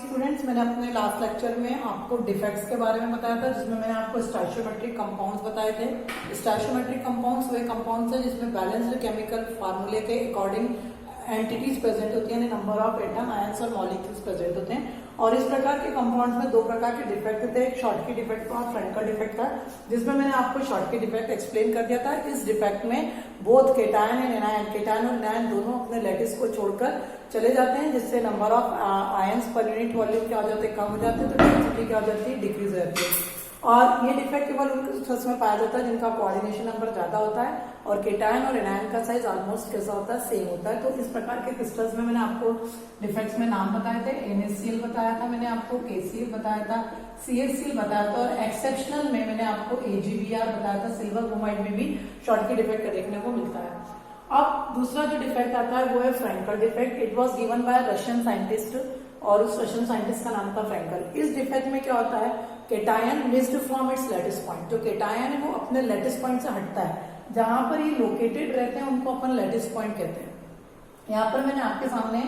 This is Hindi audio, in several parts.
स्टूडेंट्स, मैंने अपने लास्ट लेक्चर में आपको डिफेक्ट्स के बारे में बताया था, जिसमें मैंने आपको स्टोइचियोमेट्रिक कंपाउंड्स बताए थे। स्टोइचियोमेट्रिक कंपाउंड्स वे कंपाउंड्स हैं जिसमें बैलेंस्ड केमिकल फार्मूले के अकॉर्डिंग एंटिटीज प्रेजेंट होती है, नंबर ऑफ एटम, आयंस और मॉलिक्यूल्स प्रेजेंट होते हैं। और इस प्रकार के कंपाउंड्स में दो प्रकार के डिफेक्ट थे, एक शॉर्टकी डिफेक्ट और फ्रैंकल डिफेक्ट था, जिसमें मैंने आपको शॉर्टकी डिफेक्ट एक्सप्लेन कर दिया था। इस डिफेक्ट में both cation and anion, cation और एनायन दोनों अपने लैटिस को छोड़कर चले जाते हैं, जिससे number of ions per unit volume क्या हो जाते हैं, कम हो जाते हैं, तो डेंसिटी क्या हो जाती है, डिक्रीज हो जाती है। और ये डिफेक्ट केवल उन क्रिस्टल्स में पाया जाता है जिनका कोऑर्डिनेशन नंबर ज्यादा होता है और केटायन और एनायन का साइज ऑलमोस्ट कैसा होता है, सेम होता है। तो इस प्रकार के क्रिस्टल्स में मैंने आपको डिफेक्ट्स में नाम बताए थे। NaCl बताया था मैंने आपको, KCl बताया था, CHCl बताया था, और एक्सेप्शनल में मैंने आपको AgBr बताया था। सिल्वर ब्रोमाइड में भी शॉर्टकी डिफेक्ट देखने को मिलता है। अब दूसरा जो डिफेक्ट आता है वो है Frenkel defect. It was given by Russian scientist और उस रशियन साइंटिस्ट का नाम था फ्रैंकल। इस डिफेक्ट में क्या होता है, cation missed from its lattice point. जो केटायन है वो अपने लैटिस पॉइंट से हटता है, जहां पर ये लोकेटेड रहते हैं उनको अपन लैटिस पॉइंट कहते हैं। यहाँ पर मैंने आपके सामने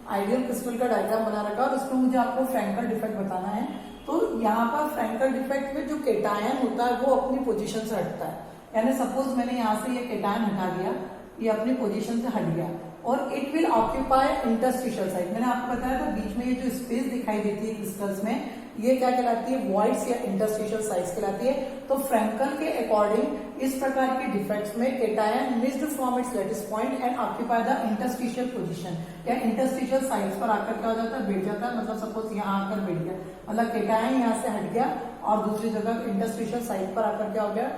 आइडियल क्रिस्टल का डायग्राम बना रखा और उसमें मुझे आपको फ्रैंकल डिफेक्ट बताना है। तो यहाँ पर फ्रैंकल डिफेक्ट में जो केटायन होता है वो अपनी पोजीशन से हटता है। यानी सपोज मैंने यहाँ से ये केटायन हटा दिया, ये अपनी पोजीशन से हट गया और it will occupy interstitial side. मैंने आपको बताया था बीच में ये जो स्पेस दिखाई देती है क्रिस्टल्स में, ये क्या कहलाती है, वॉइड्स या इंटरस्टिशियल साइज कहलाती है। तो फ्रैंकल के अकॉर्डिंग इस प्रकार के डिफेक्ट्स में cation missed from its lattice point and occupy the interstitial position, या इंटरस्टिशियल साइज पर आकर क्या हो जाता है, बैठ जाता है। मतलब सपोज यहाँ आकर बैठ गया, मतलब केटायन यहाँ से हट गया और दूसरी जगह इंटरस्टिशियल साइड पर आकर क्या हो गया,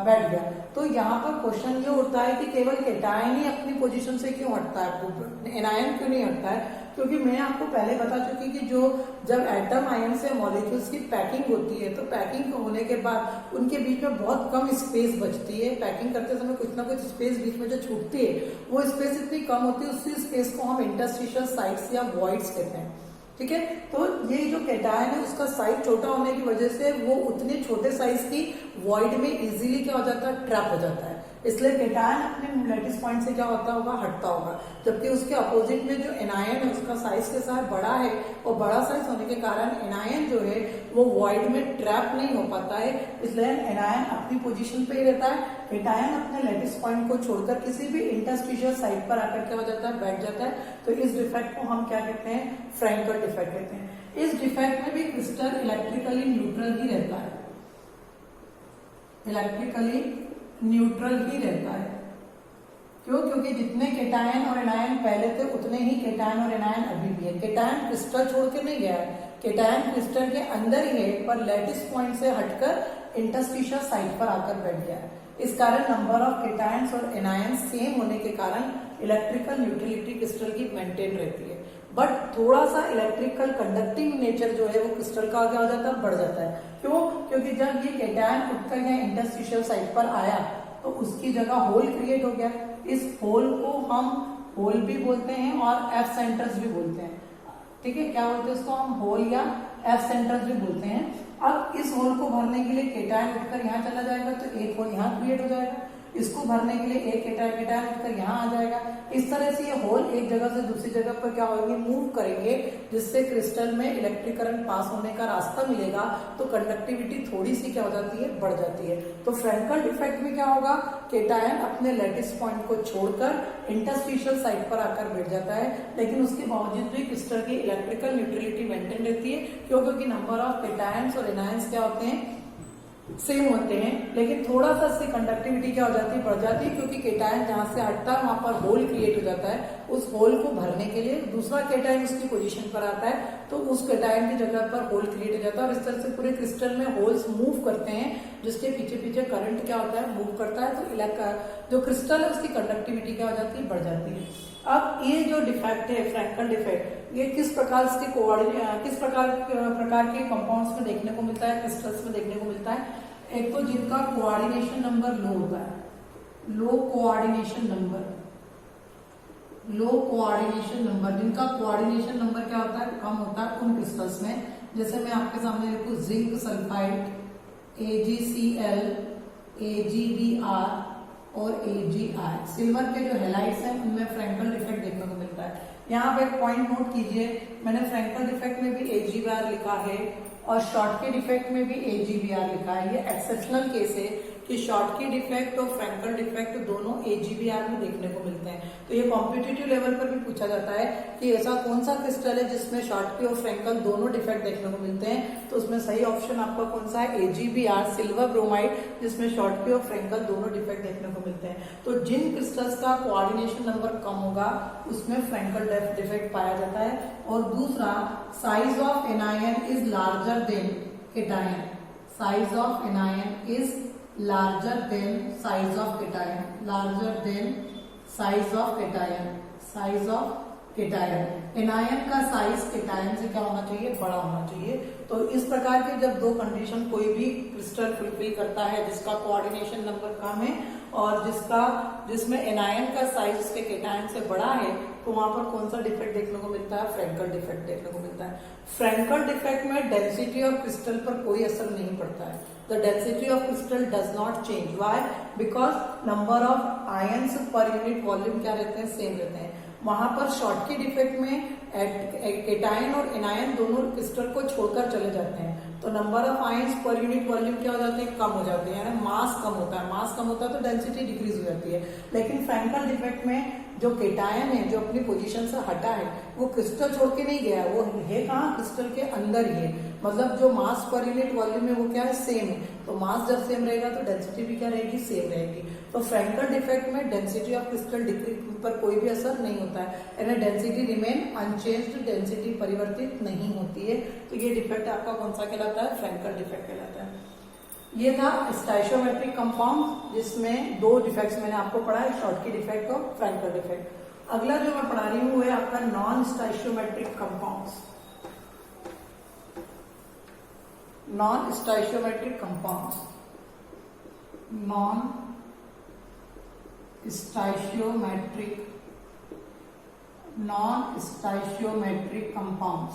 बैठ गया। तो यहाँ पर क्वेश्चन ये उठता है कि केवल केटायन ही अपनी पोजीशन से क्यों हटता है, एनायन क्यों नहीं हटता है? क्योंकि मैं आपको पहले बता चुकी कि जो जब एटम, आयन से मॉलिक्यूल्स की पैकिंग होती है, तो पैकिंग होने के बाद उनके बीच में बहुत कम स्पेस बचती है। पैकिंग करते समय कुछ ना कुछ स्पेस बीच में जो छूटती है, वो स्पेस इतनी कम होती है, उसी स्पेस को हम इंटरस्टिशियल साइड्स या वॉइड्स कहते हैं। ठीक है, तो ये जो केटायन है उसका साइज छोटा होने की वजह से वो उतने छोटे साइज की वॉइड में इजीली क्या हो जाता है, ट्रैप हो जाता है। इसलिए केटायन अपने लैटिस पॉइंट से क्या होता होगा, हटता होगा। जबकि उसके अपोजिट में जो एनायन है उसका साइज के साथ बड़ा है, और बड़ा साइज होने के कारण एनायन जो है वो वॉइड में ट्रैप नहीं हो पाता है। इसलिए एनायन अपनी पोजीशन पे ही रहता है, केटायन अपने लैटिस पॉइंट को छोड़कर किसी भी इंटरस्टिशियल साइड पर आकर क्या हो जाता है, बैठ जाता है। तो इस डिफेक्ट को हम क्या कहते हैं, फ्रैंकल डिफेक्ट कहते हैं। इस डिफेक्ट में भी क्रिस्टल इलेक्ट्रिकली न्यूट्रल ही रहता है, इलेक्ट्रिकली न्यूट्रल ही रहता है। क्यों? क्योंकि जितने केटायन और एनायन पहले थे उतने ही केटायन और एनायन अभी भी है। केटायन क्रिस्टल छोड़ के नहीं गया है, केटायन क्रिस्टल के अंदर ही है, पर लैटिस पॉइंट से हटकर इंटरस्टिशियल साइड पर आकर बैठ गया है। इस कारण नंबर ऑफ केटायंस और एनायंस सेम होने के कारण इलेक्ट्रिकल न्यूट्रलिटी क्रिस्टल की मेंटेन रहती है। बट थोड़ा सा इलेक्ट्रिकल कंडक्टिंग नेचर जो है वो क्रिस्टल का क्या हो जाता है, बढ़ जाता है। क्यों? क्योंकि जब ये केटायन उठकर यहाँ इंटरस्टिशियल साइड पर आया तो उसकी जगह होल क्रिएट हो गया। इस होल को हम होल भी बोलते हैं और एफ सेंटर्स भी बोलते हैं। ठीक है, क्या बोलते हैं उसको हम, होल या एफ सेंटर्स भी बोलते हैं। अब इस होल को भरने के लिए केटायन उठकर यहाँ चला जाएगा तो एक होल यहाँ क्रिएट हो जाएगा। इसको भरने के लिए एक केटायन उठकर यहाँ आ जाएगा। इस तरह से ये होल एक जगह से दूसरी जगह पर क्या होंगे, मूव करेंगे, जिससे क्रिस्टल में इलेक्ट्रिक करंट पास होने का रास्ता मिलेगा। तो कंडक्टिविटी थोड़ी सी क्या हो जाती है, बढ़ जाती है। तो फ्रैंकल डिफेक्ट में क्या होगा, केटायन अपने लैटिस पॉइंट को छोड़कर इंटरस्टिशियल साइड पर आकर बैठ जाता है, लेकिन उसके बावजूद भी क्रिस्टल की इलेक्ट्रिकल न्यूट्रलिटी मेंटेन रहती है। क्योंकि नंबर ऑफ केटायंस और एनायंस क्या होते हैं, सेम होते हैं, लेकिन थोड़ा सा इससे कंडक्टिविटी क्या हो जाती है, बढ़ जाती है। क्योंकि केटायन जहां से हटता है वहां पर होल क्रिएट हो जाता है। उस होल को भरने के लिए दूसरा केटायन उसकी पोजीशन पर आता है, तो उस केटायन की जगह पर होल क्रिएट हो जाता है। और इस तरह से पूरे क्रिस्टल में होल्स मूव करते हैं, जिसके पीछे पीछे करंट क्या होता है, मूव करता है। तो जो क्रिस्टल है उसकी कंडक्टिविटी क्या हो जाती है, बढ़ जाती है। अब ये जो डिफेक्ट है फ्रैंकल डिफेक्ट, ये किस प्रकार के कंपाउंड्स में देखने को मिलता है, क्रिस्टल्स में देखने को मिलता है। एक तो जिनका कोऑर्डिनेशन नंबर लो होता है, लो कोऑर्डिनेशन नंबर, जिनका कोऑर्डिनेशन नंबर क्या होता है, कम होता है, उन क्रिस्टल्स में। जैसे मैं आपके सामने देखूं, जिंक सल्फाइड, AgCl, AgBr और AgI। सिल्वर के जो हेलाइट्स हैं उनमें फ्रैंकल डिफेक्ट देखने को मिलता है। यहाँ पे एक पॉइंट नोट कीजिए, मैंने फ्रैंकल डिफेक्ट में भी AGBR लिखा है और शॉर्टकी डिफेक्ट में भी AGBR लिखा है। ये एक्सेप्शनल केस है कि शॉर्टकी डिफेक्ट और फ्रैंकल डिफेक्ट दोनों AGBR में देखने को मिलते हैं। तो ये कॉम्पिटिटिव लेवल पर भी पूछा जाता है कि ऐसा कौन सा क्रिस्टल है जिसमें शॉर्टकी और फ्रैंकल दोनों डिफेक्ट देखने को मिलते हैं। तो उसमें सही ऑप्शन आपका कौन सा है, AGBR सिल्वर ब्रोमाइड, जिसमें शॉर्टकी और फ्रैंकल दोनों डिफेक्ट देखने को मिलते हैं। तो जिन क्रिस्टल्स का कोऑर्डिनेशन नंबर कम होगा उसमें फ्रैंकल डिफेक्ट पाया जाता है। और दूसरा, size of anion is larger than cation, size of anion is larger than size of cation, larger than size of cation, size of cation। Anion का साइज केटायन से क्या होना चाहिए, बड़ा होना चाहिए। तो इस प्रकार के जब दो कंडीशन कोई भी क्रिस्टल फुलफिल करता है जिसका कोऑर्डिनेशन नंबर कम है और जिसमें एनायन का साइज उसके केटायन से बड़ा है, तो वहां पर कौन सा डिफेक्ट देखने को मिलता है, फ्रैंकल डिफेक्ट देखने को मिलता है। फ्रैंकल डिफेक्ट में डेंसिटी ऑफ क्रिस्टल पर कोई असर नहीं पड़ता है। The density of crystal does not change. Why? Because number of ions per unit volume क्या रहते हैं, सेम रहते हैं। वहां पर शॉर्टकी डिफेक्ट में केटायन और एनायन दोनों क्रिस्टल को छोड़कर चले जाते हैं, तो number of ions per unit volume क्या हो जाते हैं, कम हो जाते हैं, यानी मास कम होता है। मास कम होता है तो डेंसिटी डिक्रीज हो जाती है। लेकिन फ्रैंकल डिफेक्ट में जो केटायन है जो अपनी पोजीशन से हटा है वो क्रिस्टल छोड़ के नहीं गया, वो है कहाँ, क्रिस्टल के अंदर ही है। मतलब जो मास पर यूनिट वॉल्यूम है वो क्या है, सेम है। तो मास जब सेम रहेगा तो डेंसिटी भी क्या रहेगी, सेम रहेगी। तो फ्रैंकल डिफेक्ट में डेंसिटी ऑफ क्रिस्टल डिक्रीज पर कोई भी असर नहीं होता है, यानी डेंसिटी रिमेन अनचेंज्ड, डेंसिटी परिवर्तित नहीं होती है। तो ये डिफेक्ट आपका कौन सा कहलाता है, फ्रैंकल डिफेक्ट कहलाता है। ये था स्टाइशियोमेट्रिक कंपाउंड जिसमें दो डिफेक्ट्स मैंने आपको पढ़ा है, शॉर्टकी डिफेक्ट और फ्रैंकल डिफेक्ट। अगला जो मैं पढ़ा रही हूँ वो है आपका non stoichiometric compounds. Non stoichiometric compounds, non stoichiometric, non stoichiometric compounds,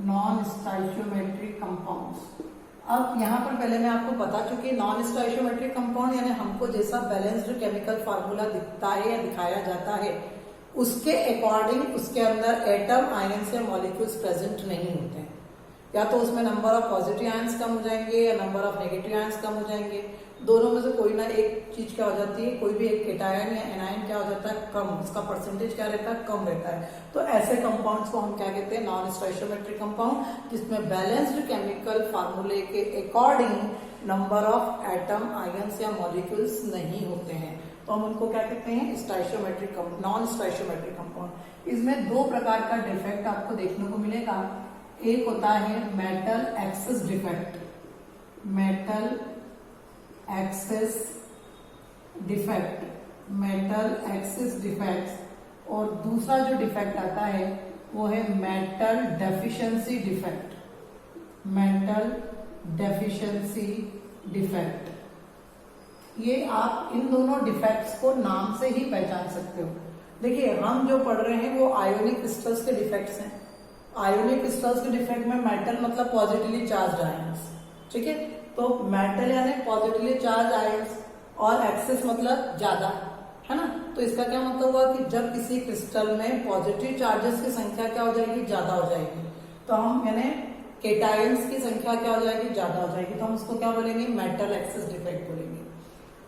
non stoichiometric compounds. अब यहाँ पर पहले मैं आपको बता चुकी, नॉन स्टाइशियोमेट्रिक कंपाउंड यानी हमको जैसा बैलेंस्ड केमिकल फार्मूला दिखता है या दिखाया जाता है उसके अकॉर्डिंग उसके अंदर एटम, आयंस या मॉलिक्यूल्स प्रेजेंट नहीं होते हैं। या तो उसमें नंबर ऑफ पॉजिटिव आयंस कम हो जाएंगे या नंबर ऑफ नेगेटिव आयंस कम हो जाएंगे। दोनों में से कोई ना एक चीज क्या हो जाती है, कोई भी एक केटायन या एनायन क्या हो जाता है, कम, उसका परसेंटेज क्या रहता है, कम रहता है। तो ऐसे कंपाउंड्स को हम क्या कहते हैं, नॉन स्टाइशियोमेट्रिक कंपाउंड, जिसमें बैलेंस्ड केमिकल फार्मूले के according number of atom, ions या मॉलिक्यूल्स नहीं होते हैं। तो हम उनको क्या कहते हैं, स्टाइशियोमेट्रिक, नॉन स्टाइशियोमेट्रिक कंपाउंड। इसमें दो प्रकार का डिफेक्ट आपको देखने को मिलेगा। एक होता है metal access defect, metal access defect, metal access defect. और दूसरा जो डिफेक्ट आता है वो है metal deficiency defect, metal deficiency defect. ये आप इन दोनों डिफेक्ट्स को नाम से ही पहचान सकते हो। देखिए हम जो पढ़ रहे हैं वो आयोनिक क्रिस्टल्स के डिफेक्ट्स हैं। आयोनिक क्रिस्टल्स के डिफेक्ट में मेटल मतलब पॉजिटिवली चार्ज आयंस, ठीक है। तो मेटल यानी पॉजिटिवली चार्ज आयंस और एक्सेस मतलब ज्यादा, है ना। तो इसका क्या मतलब हुआ कि जब किसी क्रिस्टल में पॉजिटिव चार्जेस की संख्या क्या हो जाएगी, ज्यादा हो जाएगी, तो हम यानी केटायंस की संख्या क्या हो जाएगी, ज्यादा हो जाएगी, तो हम उसको क्या बोलेंगे, मेटल एक्सेस डिफेक्ट बोलेंगे।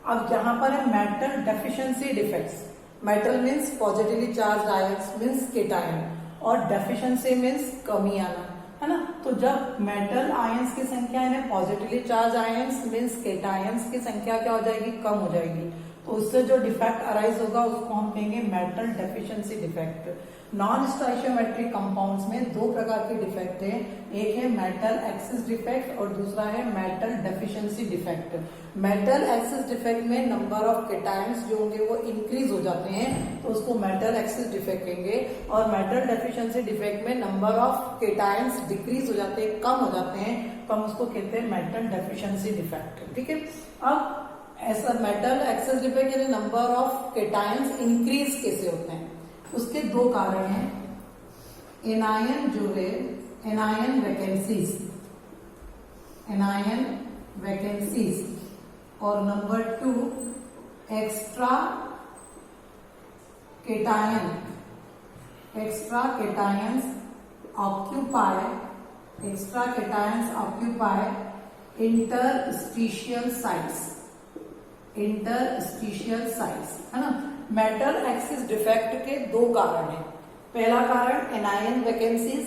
अब यहाँ पर है metal deficiency defects. Metal means positively charge ions means cation और डेफिशिएंसी मीन्स कमी आना, है ना। तो जब मेटल आयंस की संख्या यानी positively charge ions means cations की संख्या क्या हो जाएगी, कम हो जाएगी, तो उससे जो डिफेक्ट अराइज होगा उसको हम कहेंगे metal deficiency defect. Non stoichiometric compounds में दो प्रकार के डिफेक्ट है, एक है मेटल एक्सेस डिफेक्ट और दूसरा है metal deficiency defect. Metal access defect में नंबर ऑफ केटायंस जो होंगे वो इंक्रीज हो जाते हैं, तो उसको मेटल एक्सेस डिफेक्ट कहेंगे। और मेटल डेफिशिएंसी डिफेक्ट में नंबर ऑफ केटायंस डिक्रीज हो जाते हैं, कम हो जाते हैं, तो हम उसको कहते हैं मेटल डेफिशिएंसी डिफेक्ट, ठीक है। अब ऐसा मेटल एक्सेस डिफेक्ट यानी नंबर ऑफ केटायंस इंक्रीज कैसे होते हैं, उसके दो कारण हैं। एनायन जो है, एनायन वैकेंसीज, एनायन वैकेंसीज, और number 2 extra cation, extra cations occupy interstitial sites, है ना। मेटल एक्सिस डिफेक्ट के दो कारण हैं। पहला कारण एनायन वैकेंसीज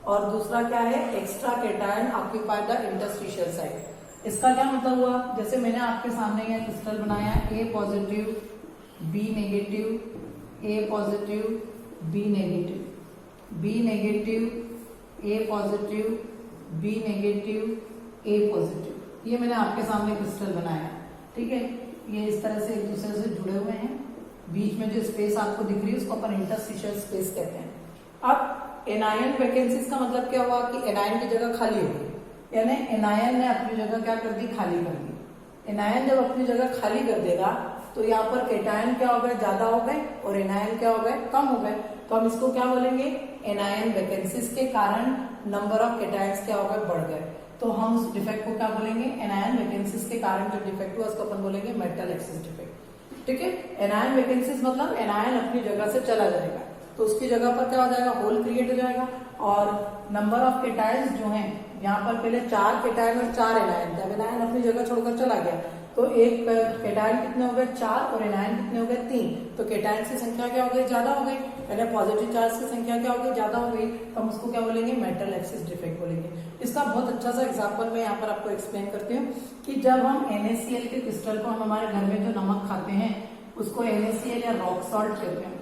और दूसरा क्या है, extra cation occupy the interstitial site. इसका क्या मतलब हुआ, जैसे मैंने आपके सामने यह क्रिस्टल बनाया है, A positive B negative, A positive B negative, B negative A positive, B negative A positive, ये मैंने आपके सामने क्रिस्टल बनाया, ठीक है। ये इस तरह से एक दूसरे से जुड़े हुए हैं, बीच में जो स्पेस आपको दिख रही है उसको अपन इंटरस्टिशियल स्पेस कहते हैं। अब एनायन वैकेंसीज का मतलब क्या हुआ कि एनायन की जगह खाली हो गई, यानी एनायन ने अपनी जगह क्या कर दी, खाली कर दी। एनायन जब अपनी जगह खाली कर देगा तो यहाँ पर कैटायन क्या हो गए, ज्यादा हो गए, और एनायन क्या हो गए, कम हो गए। तो हम इसको क्या बोलेंगे, एनायन वैकेंसीज के कारण नंबर ऑफ कैटायंस क्या हो गए, बढ़ गए। तो हम उस डिफेक्ट को क्या बोलेंगे, एनायन वैकेंसीज के कारण जो डिफेक्ट हुआ उसको अपन बोलेंगे मेटल एक्सिस डिफेक्ट, ठीक है। एनायन वैकेंसीज मतलब एनायन अपनी जगह से चला जाएगा तो उसकी जगह पर क्या हो जाएगा, होल क्रिएट हो जाएगा, और नंबर ऑफ कैटायंस जो हैं, यहाँ पर पहले 4 कैटायन और 4 एनायन थे, अब एनायन अपनी जगह छोड़कर चला गया तो एक कैटायन कितने हो गए, 4, और एनायन कितने हो गए, 3। तो कैटायन की संख्या क्या हो गई, ज्यादा हो गई, यानी पॉजिटिव चार्ज की संख्या क्या हो गई, ज्यादा हो गई। तो हम उसको क्या बोलेंगे, मेटल एक्सिस डिफेक्ट बोलेंगे। इसका बहुत अच्छा सा एग्जांपल मैं यहाँ पर आपको एक्सप्लेन करती हूँ कि जब हम NaCl के क्रिस्टल को हम हमारे घर में जो नमक खाते हैं उसको NaCl या रॉक सॉल्ट कहते हैं,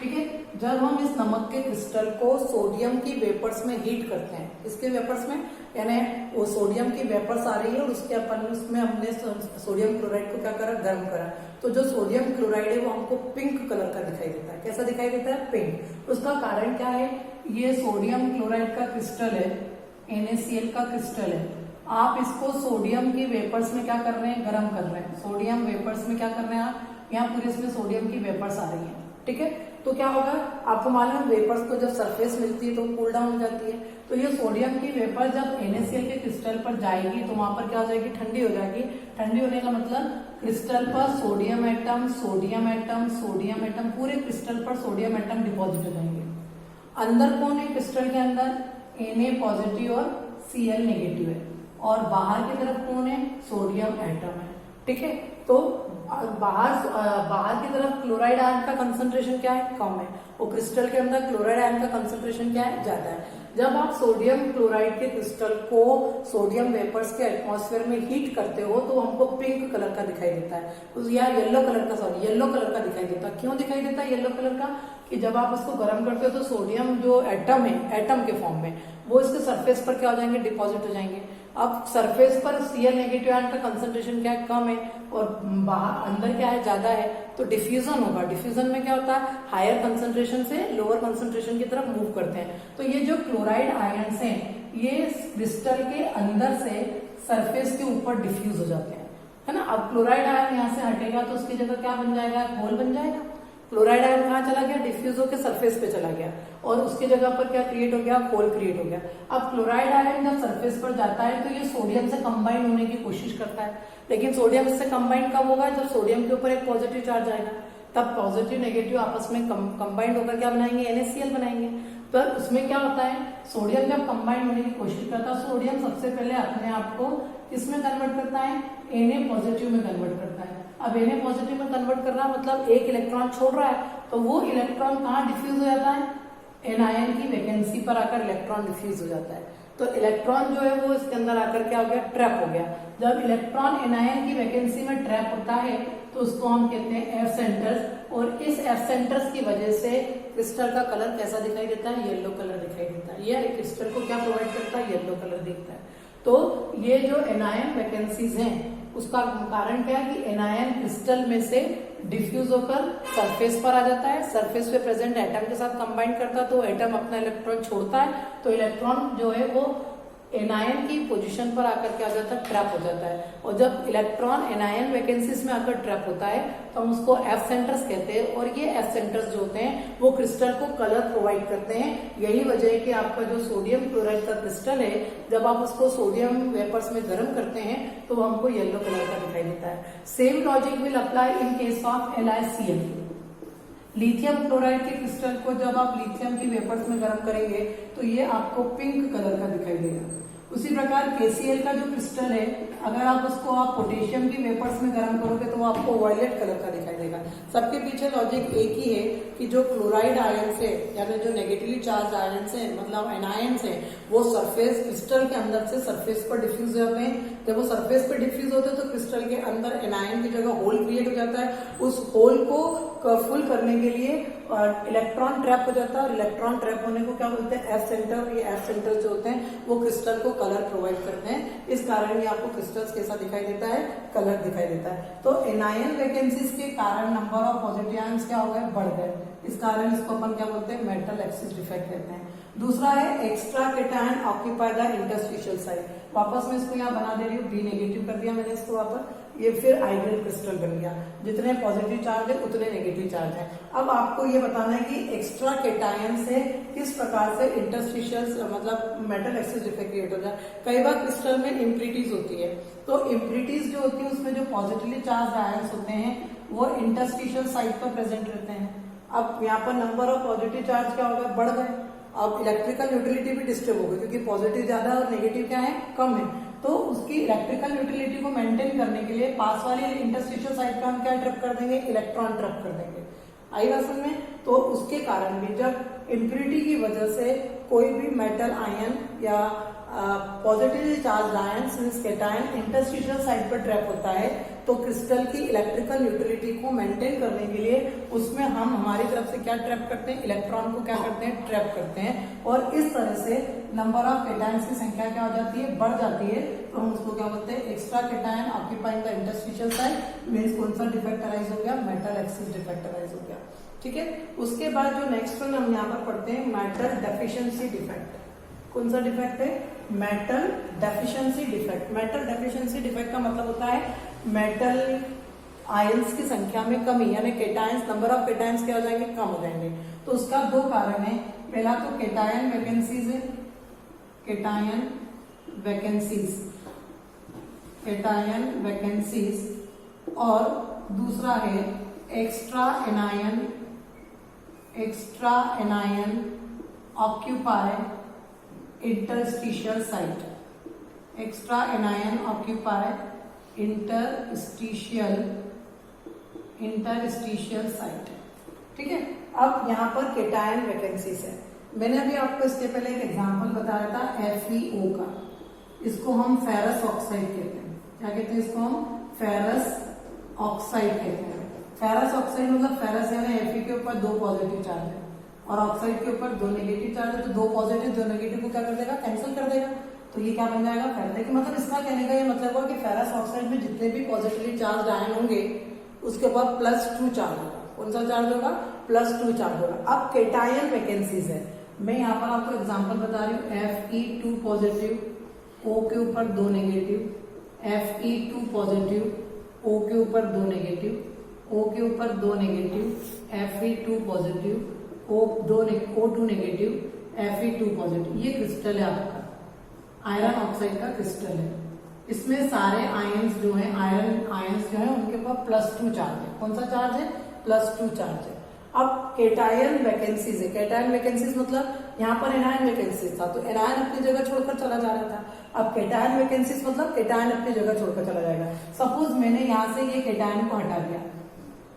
ठीक है। जब हम इस नमक के क्रिस्टल को सोडियम की वेपर्स में हीट करते हैं, इसके वेपर्स में, यानी वो सोडियम की वेपर्स आ रही है और उसके अपन उसमें हमने सोडियम क्लोराइड को क्या करा, गर्म करा, तो जो सोडियम क्लोराइड है वो हमको पिंक कलर का दिखाई देता है। कैसा दिखाई देता है, पिंक। उसका कारण क्या है, ये सोडियम क्लोराइड का क्रिस्टल है, NaCl का क्रिस्टल है। आप इसको सोडियम की वेपर्स में क्या कर रहे हैं, गर्म कर रहे हैं। सोडियम वेपर्स में क्या कर रहे हैं आप, यहाँ पूरे इसमें सोडियम की वेपर्स आ रही है, ठीक है। तो क्या होगा, आपको मालूम है वेपर्स को जब सरफेस मिलती है तो कूल डाउन हो जाती है, तो ये सोडियम की वेपर जब NaCl के क्रिस्टल पर जाएगी तो वहां पर क्या हो जाएगी, ठंडी हो जाएगी। ठंडी होने का मतलब क्रिस्टल पर sodium atom, sodium atom, sodium atom, पूरे क्रिस्टल पर सोडियम एटम डिपॉजिट हो जाएंगे। अंदर कौन है क्रिस्टल के अंदर, Na पॉजिटिव और Cl नेगेटिव है, और बाहर की तरफ कौन है, सोडियम एटम है, ठीक है। तो बाहर की तरफ क्लोराइड आयन का कंसंट्रेशन क्या है, कम है, और क्रिस्टल के अंदर क्लोराइड आयन का कंसंट्रेशन क्या है, ज्यादा है। जब आप सोडियम क्लोराइड के क्रिस्टल को सोडियम वेपर्स के एटमॉस्फेयर में हीट करते हो तो हमको पिंक कलर का दिखाई देता है, या येलो कलर का दिखाई देता है। क्यों दिखाई देता है येलो कलर का, कि जब आप उसको गर्म करते हो तो सोडियम जो एटम है, एटम के फॉर्म में, वो इसके सरफेस पर क्या हो जाएंगे, डिपॉजिट हो जाएंगे। अब सरफेस पर Cl नेगेटिव आयन का कंसंट्रेशन क्या है, कम है, और बाहर अंदर क्या है, ज्यादा है, तो डिफ्यूजन होगा। डिफ्यूजन में क्या होता है, हायर कंसंट्रेशन से लोअर कंसंट्रेशन की तरफ मूव करते हैं। तो ये जो क्लोराइड आयन्स हैं ये क्रिस्टल के अंदर से सरफेस के ऊपर डिफ्यूज हो जाते हैं, है ना। अब क्लोराइड आयन यहाँ से हटेगा तो उसकी जगह क्या बन जाएगा, होल बन जाएगा। क्लोराइड आयन कहाँ चला गया, डिफ्यूज होकर सरफेस पे चला गया, और उसकी जगह पर क्या क्रिएट हो गया, होल क्रिएट हो गया। अब क्लोराइड आयन जब सरफेस पर जाता है तो ये सोडियम से कंबाइन होने की कोशिश करता है, लेकिन सोडियम इससे कंबाइन कब होगा, जब सोडियम के ऊपर एक पॉजिटिव चार्ज आएगा, तब पॉजिटिव नेगेटिव आपस में कंबाइंड होकर क्या बनाएंगे, NaCl बनाएंगे। पर उसमें क्या होता है, सोडियम जब कंबाइंड होने की कोशिश करता है, सोडियम सबसे पहले अपने आप को किसमें कन्वर्ट करता है, Na पॉजिटिव में कन्वर्ट करता है। अब Na पॉजिटिव में कन्वर्ट कर रहा है मतलब एक इलेक्ट्रॉन छोड़ रहा है, तो वो इलेक्ट्रॉन कहाँ डिफ्यूज हो जाता है, एनायन की वैकेंसी पर आकर इलेक्ट्रॉन डिफ्यूज हो जाता है। तो इलेक्ट्रॉन जो है वो इसके अंदर आकर क्या हो गया, ट्रैप हो गया। जब इलेक्ट्रॉन एनायन की वैकेंसी में ट्रैप होता है तो उसको हम कहते हैं एफ सेंटर्स, और इस एफ सेंटर्स की वजह से क्रिस्टल का कलर कैसा दिखाई देता है, येलो कलर दिखाई देता है। ये क्रिस्टल को क्या प्रोवाइड करता है, येलो कलर दिखता है। तो ये जो एनायन वैकेंसीज हैं उसका कारण क्या है कि एनायन क्रिस्टल में से डिफ्यूज होकर सरफेस पर आ जाता है, सरफेस पे प्रेजेंट एटम के साथ कंबाइन करता है, तो एटम अपना इलेक्ट्रॉन छोड़ता है, तो इलेक्ट्रॉन जो है वो एनायन की पोजीशन पर आकर क्या हो जाता है, ट्रैप हो जाता है। और जब इलेक्ट्रॉन एनायन वैकेंसीज में आकर ट्रैप होता है तो हम उसको एफ सेंटर्स कहते हैं, और ये एफ सेंटर्स जो होते हैं वो क्रिस्टल को कलर प्रोवाइड करते हैं। यही वजह है कि आपका जो सोडियम क्लोराइड का क्रिस्टल है, जब आप उसको सोडियम वेपर्स में गर्म करते हैं तो वो हमको येलो कलर का दिखाई देता है। Same logic will apply in case of LiCl। Lithium chloride के क्रिस्टल को जब आप लिथियम की वेपर्स में गर्म करेंगे तो ये आपको पिंक कलर का दिखाई देगा। उसी प्रकार KCl का जो क्रिस्टल है, अगर आप उसको आप पोटेशियम की वेपर्स में गर्म करोगे तो वो आपको वायलेट कलर का दिखाई देगा। सबके पीछे लॉजिक एक ही है कि जो क्लोराइड आयंस है यानी जो नेगेटिवली चार्ज आयंस है मतलब एनायंस है, वो सरफेस क्रिस्टल के अंदर से सरफेस पर डिफ्यूज होते हैं। जब वो सरफेस पर डिफ्यूज होते हैं तो क्रिस्टल के अंदर एनायन की जगह होल क्रिएट हो जाता है। उस होल को फुल करने के लिए इलेक्ट्रॉन ट्रैप हो जाता है, और इलेक्ट्रॉन ट्रैप होने को क्या बोलते हैं, एफ सेंटर। ये एफ सेंटर जो होते हैं वो क्रिस्टल को कलर प्रोवाइड करते हैं। इस कारण ये आपको क्रिस्टल्स कैसा दिखाई देता है, कलर दिखाई देता है। तो एनायन वैकेंसीज के कारण नंबर ऑफ पॉजिटिव आयंस क्या हो गए, बढ़ गए। इस कारण इसको अपन क्या बोलते हैं, मेटल एक्सिस डिफेक्ट कहते हैं। दूसरा है extra cation occupy the interstitial side. वापस में इसको यहाँ बना दे रही हूँ, बी नेगेटिव कर दिया मैंने इसको वापस, ये फिर आइडियल क्रिस्टल बन गया। जितने पॉजिटिव चार्ज है उतने नेगेटिव चार्ज है। अब आपको ये बताना है कि एक्स्ट्रा केटायन से किस प्रकार से इंटरस्टिशियल मतलब मेटल एक्सिस डिफेक्ट क्रिएट हो जाए। कई बार क्रिस्टल में इम्प्रिटीज होती है, तो इम्प्रिटीज जो होती है उसमें जो पॉजिटिवली चार्ज आयंस होते हैं वो इंटरस्टिशियल साइड पर प्रेजेंट रहते हैं। अब यहाँ पर नंबर ऑफ पॉजिटिव चार्ज क्या हो गए, बढ़ गए। अब इलेक्ट्रिकल न्यूट्रलिटी भी डिस्टर्ब हो गई, क्योंकि पॉजिटिव ज्यादा और नेगेटिव क्या है, कम है। तो उसकी इलेक्ट्रिकल न्यूट्रलिटी को मेंटेन करने के लिए पास वाली इंटरस्टिशियल साइड पर हम क्या ट्रैप कर देंगे, इलेक्ट्रॉन ट्रैप कर देंगे। आई बात समझ में। तो उसके कारण भी जब इम्प्यूरिटी की वजह से कोई भी मेटल आयन या positively charge ion means cation interstitial side पर ट्रैप होता है, तो क्रिस्टल की इलेक्ट्रिकल न्यूट्रलिटी को मेंटेन करने के लिए उसमें हम हमारी तरफ से क्या ट्रैप करते हैं, इलेक्ट्रॉन को क्या करते हैं, ट्रैप करते हैं। और इस तरह से नंबर ऑफ केटायंस की संख्या क्या हो जाती है, बढ़ जाती है। तो हम उसको क्या बोलते हैं, extra cation occupying the interstitial side means कौन सा डिफेक्ट अराइज हो गया, मेटल एक्सिस डिफेक्ट अराइज हो गया। ठीक है। उसके बाद जो नेक्स्ट वन हम यहाँ पर पढ़ते हैं, मेटल डेफिशिएंसी डिफेक्ट। कौन सा डिफेक्ट है, metal deficiency defect. Metal deficiency defect का मतलब होता है मेटल आयंस की संख्या में कमी, यानी केटायंस, नंबर ऑफ केटायंस क्या हो जाएंगे, कम हो जाएंगे। तो उसका दो कारण है। पहला तो केटायन वैकेंसीज है, केटायन वैकेंसीज, केटायन वैकेंसीज, और दूसरा है extra anion, extra anion occupy interstitial site. Extra anion occupy interstitial site. ठीक है। अब यहाँ पर केटायन वैकेंसीज है। मैंने अभी आपको इसके पहले एक एग्जांपल बताया था FeO का। इसको हम फेरस ऑक्साइड कहते हैं। क्या कहते हैं इसको हम, फेरस ऑक्साइड कहते हैं। फेरस ऑक्साइड मतलब फेरस यानी Fe के ऊपर 2 पॉजिटिव चार्ज है और ऑक्साइड के ऊपर 2 नेगेटिव चार्ज है। तो 2 पॉजिटिव 2 नेगेटिव को क्या कर देगा, कैंसिल कर देगा। तो ये क्या बन जाएगा, फेरस। मतलब इसका कहने का ये मतलब हुआ कि फेरस ऑक्साइड में जितने भी पॉजिटिवली चार्ज आयन होंगे उसके ऊपर +2 चार्ज होगा। कौन सा चार्ज होगा, +2 चार्ज होगा। अब केटायन वैकेंसीज है। मैं यहाँ पर आपको एग्जांपल बता रही हूँ। Fe2 पॉजिटिव, O के ऊपर 2 नेगेटिव, Fe2 पॉजिटिव, O के ऊपर 2 नेगेटिव, O के ऊपर 2 negative, Fe2 positive, O2 negative, Fe2 positive. ये क्रिस्टल है आपका, आयरन ऑक्साइड का क्रिस्टल है। इसमें सारे आयंस जो है, आयरन आयंस जो है उनके ऊपर +2 चार्ज है। कौन सा चार्ज है, +2 चार्ज है। अब केटायन वैकेंसीज है। केटायन वैकेंसीज मतलब यहाँ पर एनायन वैकेंसीज था, तो एनायन अपनी जगह छोड़कर चला जा रहा था। अब केटायन वैकेंसीज मतलब केटायन अपनी जगह छोड़कर चला जाएगा। सपोज मैंने यहाँ से ये केटायन को हटा दिया,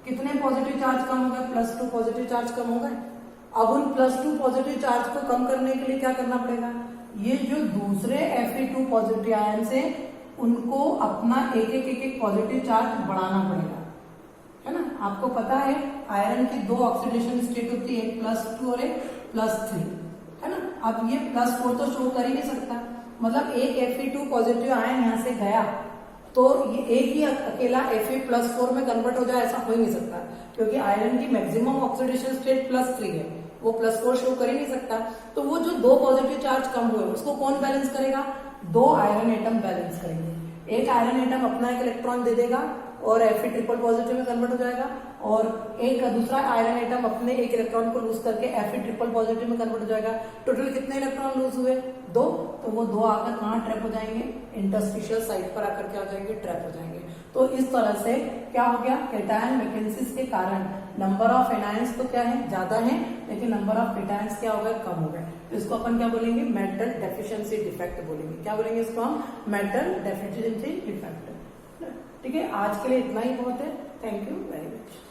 कितने पॉजिटिव चार्ज कम हो गए, +2 पॉजिटिव चार्ज कम हो गए। अब उन +2 पॉजिटिव चार्ज को कम करने के लिए क्या करना पड़ेगा, ये जो दूसरे Fe2 पॉजिटिव आयंस हैं उनको अपना एक पॉजिटिव चार्ज बढ़ाना पड़ेगा, है ना। आपको पता है आयरन की 2 ऑक्सीडेशन स्टेट होती है, +2 और एक +3, है ना। अब ये +4 तो शो कर ही नहीं सकता, मतलब एक Fe2 पॉजिटिव आयन यहाँ से गया तो ये एक ही अकेला Fe+4 में कन्वर्ट हो जाए, ऐसा हो ही नहीं सकता, क्योंकि आयरन की मैक्सिमम ऑक्सीडेशन स्टेट +3 है, वो +4 शो कर ही नहीं सकता। तो वो जो 2 पॉजिटिव चार्ज कम हुए उसको कौन बैलेंस करेगा, 2 आयरन एटम बैलेंस करेंगे। एक आयरन एटम अपना एक इलेक्ट्रॉन दे देगा और Fe ट्रिपल पॉजिटिव में कन्वर्ट हो जाएगा, और एक दूसरा आयरन एटम अपने एक इलेक्ट्रॉन को लूज करके Fe ट्रिपल पॉजिटिव में कन्वर्ट हो जाएगा। टोटल कितने इलेक्ट्रॉन लूज हुए, 2। तो वो 2 आकर कहाँ ट्रैप हो जाएंगे, इंटरस्टिशियल साइड पर आकर क्या हो जाएंगे, ट्रैप हो जाएंगे। तो इस तरह से क्या हो गया, केटायन वैकेंसीज के कारण नंबर ऑफ एनायंस तो क्या है, ज्यादा है, लेकिन नंबर ऑफ केटायंस क्या हो गए, कम हो गए। तो इसको अपन क्या बोलेंगे, मेटल डेफिशिएंसी डिफेक्ट बोलेंगे। क्या बोलेंगे इसको हम, मेटल डेफिशिएंसी डिफेक्ट। ठीक है, आज के लिए इतना ही बहुत है। Thank you very much.